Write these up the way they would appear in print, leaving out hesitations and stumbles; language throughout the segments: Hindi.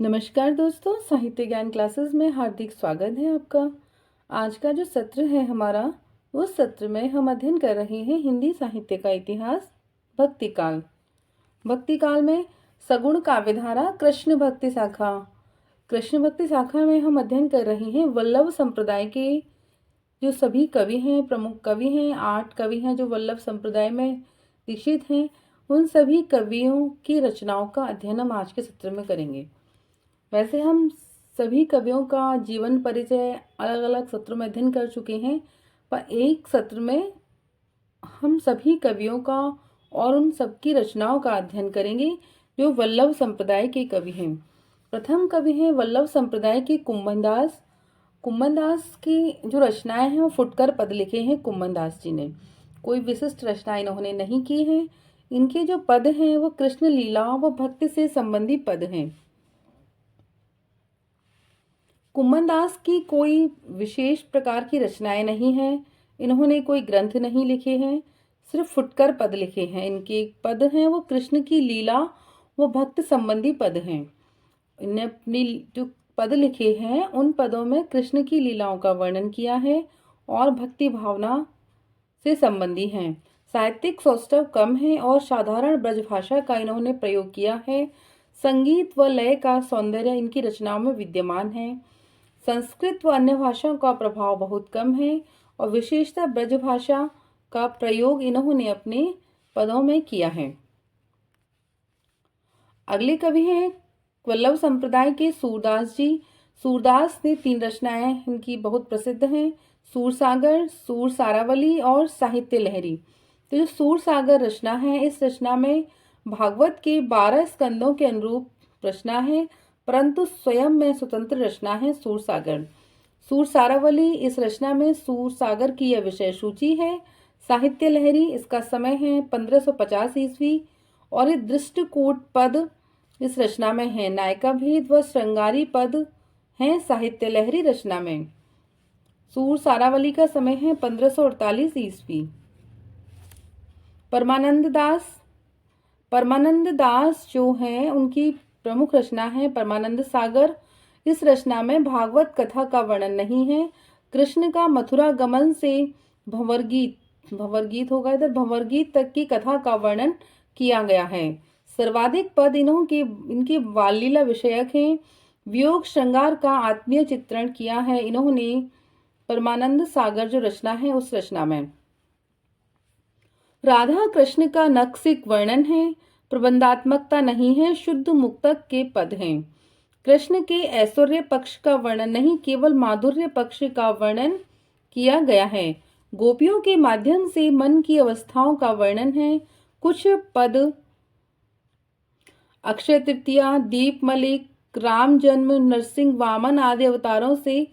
नमस्कार दोस्तों, साहित्य ज्ञान क्लासेस में हार्दिक स्वागत है आपका। आज का जो सत्र है हमारा, उस सत्र में हम अध्ययन कर रहे हैं हिंदी साहित्य का इतिहास, भक्ति काल। भक्ति काल में सगुण काव्यधारा कृष्ण भक्ति शाखा। कृष्ण भक्ति शाखा में हम अध्ययन कर रहे हैं वल्लभ संप्रदाय के जो सभी कवि हैं, प्रमुख कवि हैं, 8 कवि हैं जो वल्लभ संप्रदाय में दीक्षित हैं। उन सभी कवियों की रचनाओं का अध्ययन हम आज के सत्र में करेंगे। वैसे हम सभी कवियों का जीवन परिचय अलग अलग सत्रों में अध्ययन कर चुके हैं, पर एक सत्र में हम सभी कवियों का और उन सबकी रचनाओं का अध्ययन करेंगे जो वल्लभ संप्रदाय के कवि हैं। प्रथम कवि हैं वल्लभ संप्रदाय के कुम्भन दास। कुम्भन दास की जो रचनाएं हैं वो फुटकर पद लिखे हैं कुम्भन दास जी ने। कोई विशिष्ट रचनाएं इन्होंने नहीं की हैं। इनके जो पद हैं वो कृष्ण लीला व भक्ति से संबंधी पद हैं। कुम्भन दास की कोई विशेष प्रकार की रचनाएं नहीं हैं। इन्होंने कोई ग्रंथ नहीं लिखे हैं, सिर्फ फुटकर पद लिखे हैं। इनके पद हैं वो कृष्ण की लीला व भक्त संबंधी पद हैं। इन्होंने अपनी जो पद लिखे हैं उन पदों में कृष्ण की लीलाओं का वर्णन किया है और भक्ति भावना से संबंधी हैं। साहित्यिक सौष्ठव कम है और साधारण ब्रजभाषा का इन्होंने प्रयोग किया है। संगीत व लय का सौंदर्य इनकी रचनाओं में विद्यमान है। संस्कृत व अन्य भाषाओं का प्रभाव बहुत कम है और विशेषतः ब्रजभाषा का प्रयोग इन्होंने अपने पदों में किया है। अगले कवि हैं वल्लभ संप्रदाय के सूरदास जी। सूरदास ने 3 रचनाएं इनकी बहुत प्रसिद्ध हैं, सूरसागर, सूर सारावली और साहित्य लहरी। तो जो सूरसागर रचना है, इस रचना में भागवत के 12 स्कंदों के अनुरूप रचना है, परंतु स्वयं में स्वतंत्र रचना है सूरसागर। सूर सारावली इस रचना में सूरसागर की यह विषय सूची है। साहित्य लहरी इसका समय है 1550 ईस्वी और ये दृष्टकूट पद इस रचना में है। नायिका भेद व श्रृंगारी पद हैं साहित्य लहरी रचना में। सूर सारावली का समय है 1548 ईस्वी। परमानंद दास जो हैं उनकी प्रमुख रचना है परमानंद सागर। इस रचना में भागवत कथा का वर्णन नहीं है। कृष्ण का मथुरा गमन से भंवर गीत तक की कथा का वर्णन किया गया है। सर्वाधिक पद इनके बाल लीला विषयक हैं। वियोग श्रृंगार का आत्मीय चित्रण किया है इन्होंने परमानंद सागर जो रचना है उस रचना में। राधा कृष्ण का नक्सिक वर्णन है, प्रबंधात्मकता नहीं है, शुद्ध मुक्तक के पद हैं। कृष्ण के ऐश्वर्य पक्ष का वर्णन नहीं, केवल माधुर्य पक्ष का वर्णन किया गया है। गोपियों के माध्यम से मन की अवस्थाओं का वर्णन है। कुछ पद अक्षय तृतीया, दीप मलिक, राम जन्म, नरसिंह, वामन आदि अवतारों से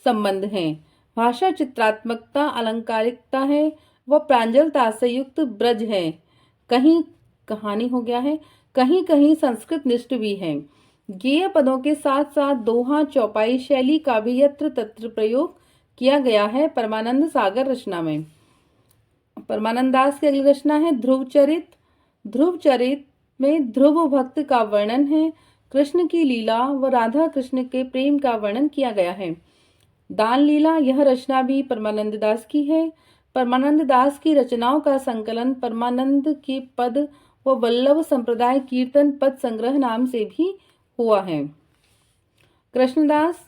संबंध है। भाषा चित्रात्मकता, अलंकारिकता है वह प्रांजलता से युक्त ब्रज है। कहीं कहानी हो गया है, कहीं कहीं संस्कृत निष्ठ भी है। गेय पदों के साथ साथ दोहा, चौपाई शैली का भी यत्र तत्र प्रयोग किया गया है परमानंद सागर रचना में। परमानंद दास की अगली रचना है ध्रुवचरित। ध्रुवचरित में ध्रुव भक्त का वर्णन है। कृष्ण की लीला व राधा कृष्ण के प्रेम का वर्णन किया गया है। दान लीला यह रचना भी परमानंद दास की है। परमानंद दास की रचनाओं का संकलन परमानंद के पद व वल्लभ संप्रदाय कीर्तन पद संग्रह नाम से भी हुआ है। कृष्णदास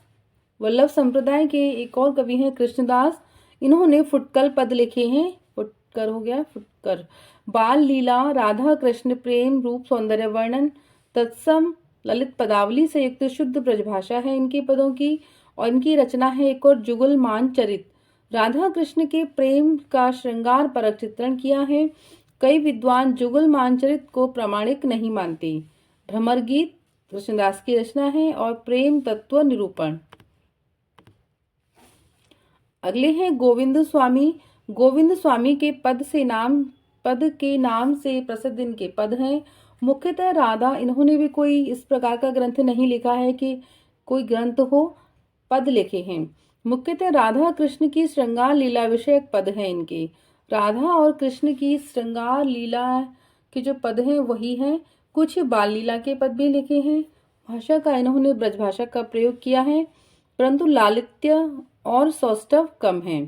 वल्लभ संप्रदाय के एक और कवि हैं कृष्णदास। इन्होंने फुटकल पद लिखे हैं। फुटकर हो गया फुटकर। बाल लीला, राधा कृष्ण प्रेम, रूप सौंदर्य वर्णन, तत्सम, ललित पदावली से युक्त शुद्ध ब्रजभाषा है इनके पदों की। और इनकी रचना है एक और जुगलमान चरित। राधा कृष्ण के प्रेम का श्रृंगार परक चित्रण किया है। कई विद्वान जुगलमान चरित को प्रामाणिक नहीं मानते। भ्रमर गीत कृष्णदास की रचना है और प्रेम तत्व निरूपण। अगले हैं गोविंद स्वामी। गोविंद स्वामी के पद के नाम से प्रसिद्ध इनके पद हैं। मुख्यतः राधा, इन्होंने भी कोई इस प्रकार का ग्रंथ नहीं लिखा है कि कोई ग्रंथ हो, पद लिखे हैं। मुख्यतः राधा कृष्ण की श्रृंगार लीला विषयक पद हैं इनके। राधा और कृष्ण की श्रृंगार लीला के जो पद हैं वही हैं। कुछ बाल लीला के पद भी लिखे हैं। भाषा का इन्होंने ब्रजभाषा का प्रयोग किया है, परंतु लालित्य और सौष्ठव कम है।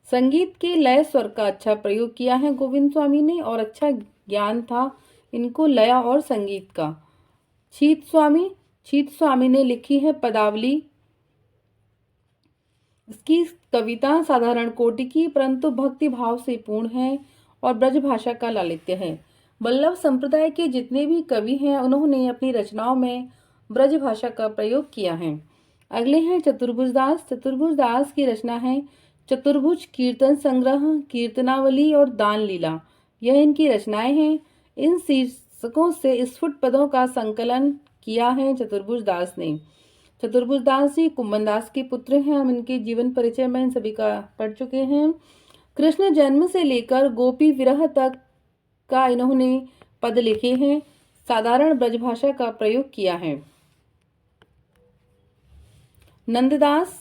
संगीत के लय स्वर का अच्छा प्रयोग किया है गोविंद स्वामी ने, और अच्छा ज्ञान था इनको लय और संगीत का। छीत स्वामी ने लिखी है पदावली। इसकी कविता साधारण कोटि की परंतु भक्ति भाव से पूर्ण है और ब्रजभाषा का लालित्य है। वल्लभ संप्रदाय के जितने भी कवि हैं उन्होंने अपनी रचनाओं में ब्रजभाषा का प्रयोग किया है। अगले हैं चतुर्भुज दास। चतुर्भुज दास की रचना है चतुर्भुज कीर्तन संग्रह, कीर्तनावली और दान लीला। यह इनकी रचनाएं हैं। इन शीर्षकों से स्फुट पदों का संकलन किया है चतुर्भुज दास ने। चतुर्भुज दास जी कुम्मन दास के पुत्र हैं। हम इनके जीवन परिचय में इन सभी का पढ़ चुके हैं। कृष्ण जन्म से लेकर गोपी विरह तक का इन्होंने पद लिखे हैं। साधारण ब्रजभाषा का प्रयोग किया है। नंददास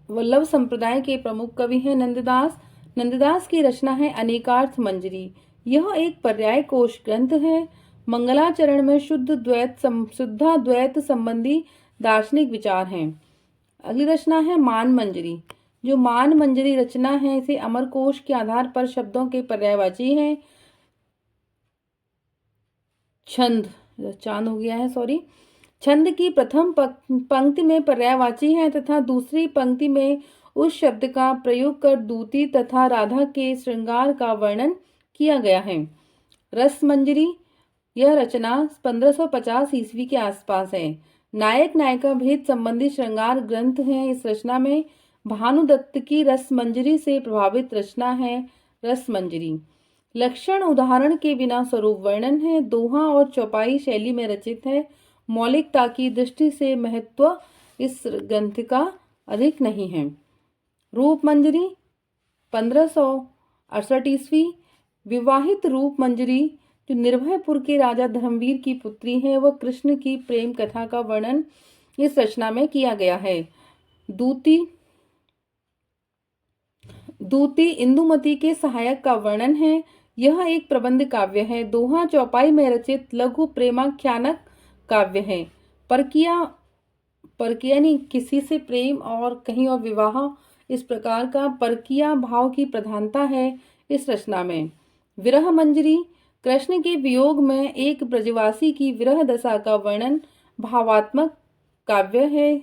वल्लभ संप्रदाय के प्रमुख कवि हैं। नंददास की रचना है अनेकार्थ मंजरी। यह एक पर्याय कोश ग्रंथ है। मंगलाचरण में शुद्धाद्वैत संबंधी दार्शनिक विचार हैं। अगली रचना है मान मंजरी। जो मान मंजरी रचना है इसे अमरकोश के आधार पर शब्दों के पर्यायवाची है। छंद की प्रथम पंक्ति में पर्यायवाची है तथा दूसरी पंक्ति में उस शब्द का प्रयोग कर दूती तथा राधा के श्रृंगार का वर्णन किया गया है। रस मंजरी यह रचना 1550 ईस्वी के आसपास है। नायक नायिका भेद संबंधी श्रृंगार ग्रंथ है। इस रचना में भानुदत्त की रस मंजरी से प्रभावित रचना है रस मंजरी। लक्षण उदाहरण के बिना स्वरूप वर्णन है। दोहा और चौपाई शैली में रचित है। मौलिकता की दृष्टि से महत्व इस ग्रंथ का अधिक नहीं है। रूप मंजरी 1568 ईस्वी। विवाहित रूप मंजरी जो निर्भयपुर के राजा धर्मवीर की पुत्री है वह कृष्ण की प्रेम कथा का वर्णन इस रचना में किया गया है। दूती इंदुमती के सहायक का वर्णन है। यह एक प्रबंध काव्य है। दोहा चौपाई में रचित लघु प्रेमाख्यानक काव्य है। परकिया किसी से प्रेम और कहीं और विवाह, इस प्रकार का परकिया भाव की प्रधानता है इस रचना में। विरह मंजरी कृष्ण के वियोग में एक ब्रजवासी की विरह दशा का वर्णन भावात्मक काव्य है।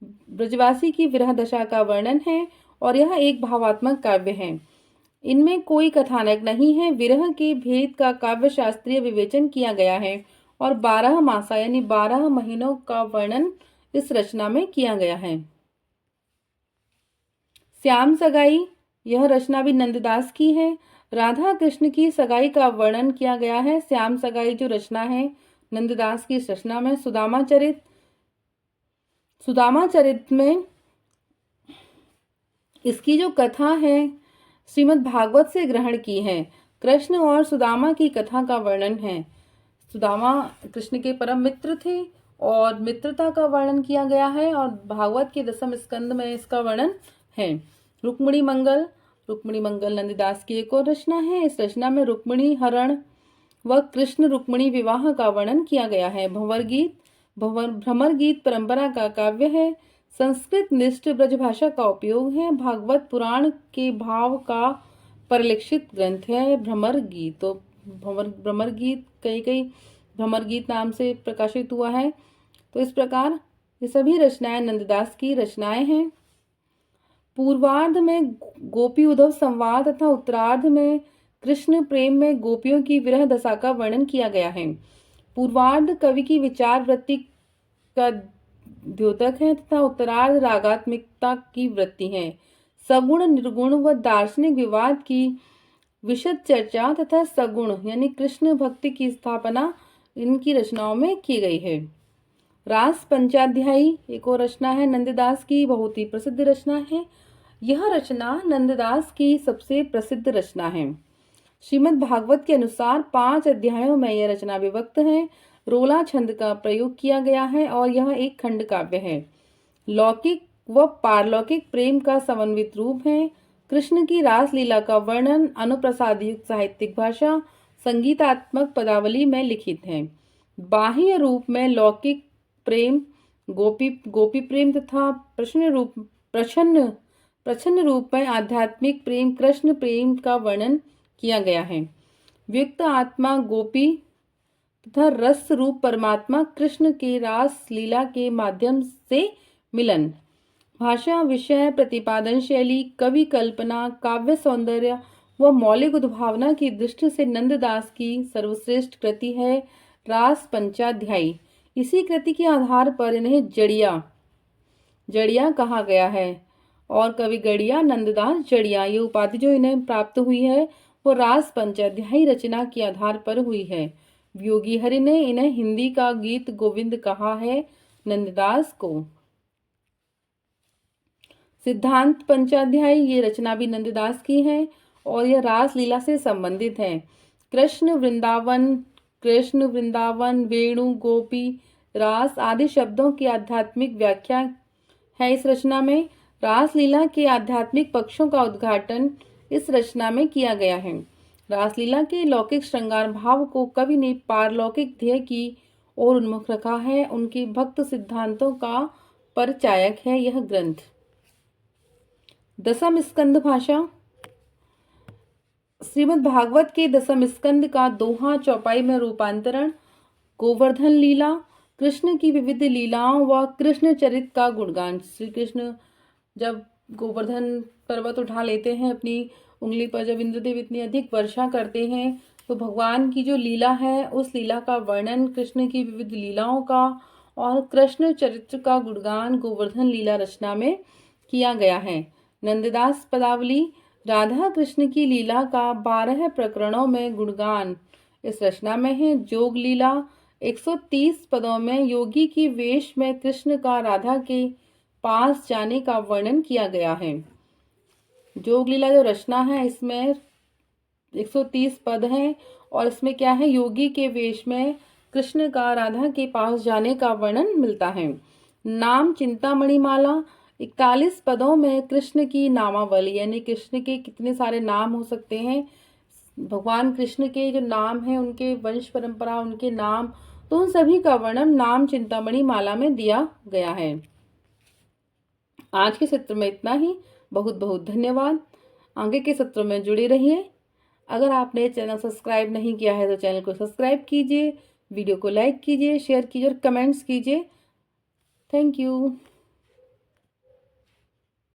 ब्रजवासी की विरह दशा का वर्णन है और यह एक भावात्मक काव्य है। इनमें कोई कथानक नहीं है। विरह के भेद का काव्य शास्त्रीय विवेचन किया गया है और 12 मासा यानी 12 महीनों का वर्णन इस रचना में किया गया है। श्याम सगाई यह रचना भी नंददास की है। राधा कृष्ण की सगाई का वर्णन किया गया है। श्याम सगाई जो रचना है नंददास की इस रचना में। सुदामा चरित में इसकी जो कथा है श्रीमद् भागवत से ग्रहण की है। कृष्ण और सुदामा की कथा का वर्णन है। सुदामा कृष्ण के परम मित्र थे और मित्रता का वर्णन किया गया है और भागवत के 10वें स्कंद में इसका वर्णन है। रुक्मिणी मंगल नंददास की एक और रचना है। इस रचना में रुक्मिणी हरण व कृष्ण रुक्मिणी विवाह का वर्णन किया गया है। भ्रमर गीत परंपरा का काव्य है। संस्कृत निष्ठ ब्रजभाषा का उपयोग है। भागवत पुराण के भाव का परिलक्षित ग्रंथ है भ्रमर गीत। तो भ्रमर गीत कई भ्रमर गीत नाम से प्रकाशित हुआ है। तो इस प्रकार ये सभी रचनाएं नंददास की रचनाएं हैं। पूर्वार्ध में गोपी उद्धव संवाद तथा उत्तरार्ध में कृष्ण प्रेम में गोपियों की विरह दशा का वर्णन किया गया है। पूर्वार्ध कवि की विचार वृत्ति का द्योतक है तथा उत्तरार्ध रागात्मिकता की वृत्ति है। सगुण निर्गुण व दार्शनिक विवाद की विशद चर्चा तथा सगुण यानी कृष्ण भक्ति की स्थापना इनकी रचनाओं में की गई है। रास पंचाध्यायी एक और रचना है नंददास की, बहुत ही प्रसिद्ध रचना है। यह रचना नंददास की सबसे प्रसिद्ध रचना है। श्रीमद् भागवत के अनुसार 5 अध्यायों में यह रचना विभक्त है। रोला छंद का प्रयोग किया गया है और यह एक खंड काव्य है। लौकिक व पारलौकिक प्रेम का समन्वित रूप है। कृष्ण की रास लीला का वर्णन अनुप्रसाद युक्त साहित्यिक भाषा संगीतात्मक पदावली में लिखित है। बाह्य रूप में लौकिक प्रेम, गोपी प्रेम तथा प्रच्छन्न रूप में आध्यात्मिक प्रेम कृष्ण प्रेम का वर्णन किया गया है। व्यक्त आत्मा गोपी तथा रस रूप परमात्मा कृष्ण के रास लीला के माध्यम से मिलन। भाषा, विषय, प्रतिपादन शैली, कवि कल्पना, काव्य सौंदर्य व मौलिक उद्भावना की दृष्टि से नंददास की सर्वश्रेष्ठ कृति है रास पंचाध्यायी। इसी कृति के आधार पर इन्हें जड़िया कहा गया है और कवि गड़िया नंददास जड़िया ये उपाधि जो इन्हें प्राप्त हुई है वो रास पंचाध्यायी रचना के आधार पर हुई है। योगी हरि ने इन्हें हिंदी का गीत गोविंद कहा है नंददास को। सिद्धांत पंचाध्यायी ये रचना भी नंददास की है और यह रास लीला से संबंधित है। कृष्ण वृंदावन, वेणु, गोपी, रास आदि शब्दों की आध्यात्मिक व्याख्या है इस रचना में। रास लीला के आध्यात्मिक पक्षों का उद्घाटन इस रचना में किया गया है। रासलीला के लौकिक श्रृंगार भाव को कवि ने पारलौकिक ध्येय की ओर उन्मुख रखा है। उनके भक्त सिद्धांतों का परिचायक है यह ग्रंथ। दसम स्कंद भाषा। श्रीमद् भागवत के दसम स्कंद का दोहा चौपाई में रूपांतरण। गोवर्धन लीला, कृष्ण की विविध लीलाओं व कृष्ण चरित का गुणगान। श्री कृष्ण जब गोवर्धन पर्वत उठा लेते हैं अपनी उंगली पर, जब इंद्रदेव इतनी अधिक वर्षा करते हैं तो भगवान की जो लीला है उस लीला का वर्णन, कृष्ण की विविध लीलाओं का और कृष्ण चरित्र का गुणगान गोवर्धन लीला रचना में किया गया है। नंददास पदावली। राधा कृष्ण की लीला का 12 प्रकरणों में गुणगान इस रचना में है। जोग लीला 130 पदों में योगी की वेश में कृष्ण का राधा के पास जाने का वर्णन किया गया है। जोग लीला जो रचना है इसमें 130 पद हैं और इसमें क्या है, योगी के वेश में कृष्ण का राधा के पास जाने का वर्णन मिलता है। नाम चिंतामणि माला 41 पदों में कृष्ण की नामावली, यानी कृष्ण के कितने सारे नाम हो सकते हैं, भगवान कृष्ण के जो नाम हैं उनके वंश परंपरा, उनके नाम, तो उन सभी का वर्णन नाम चिंतामणि माला में दिया गया है। आज के सत्र में इतना ही। बहुत बहुत धन्यवाद। आगे के सत्रों में जुड़े रहिए। अगर आपने चैनल सब्सक्राइब नहीं किया है तो चैनल को सब्सक्राइब कीजिए, वीडियो को लाइक कीजिए, शेयर कीजिए और कमेंट्स कीजिए। Thank you.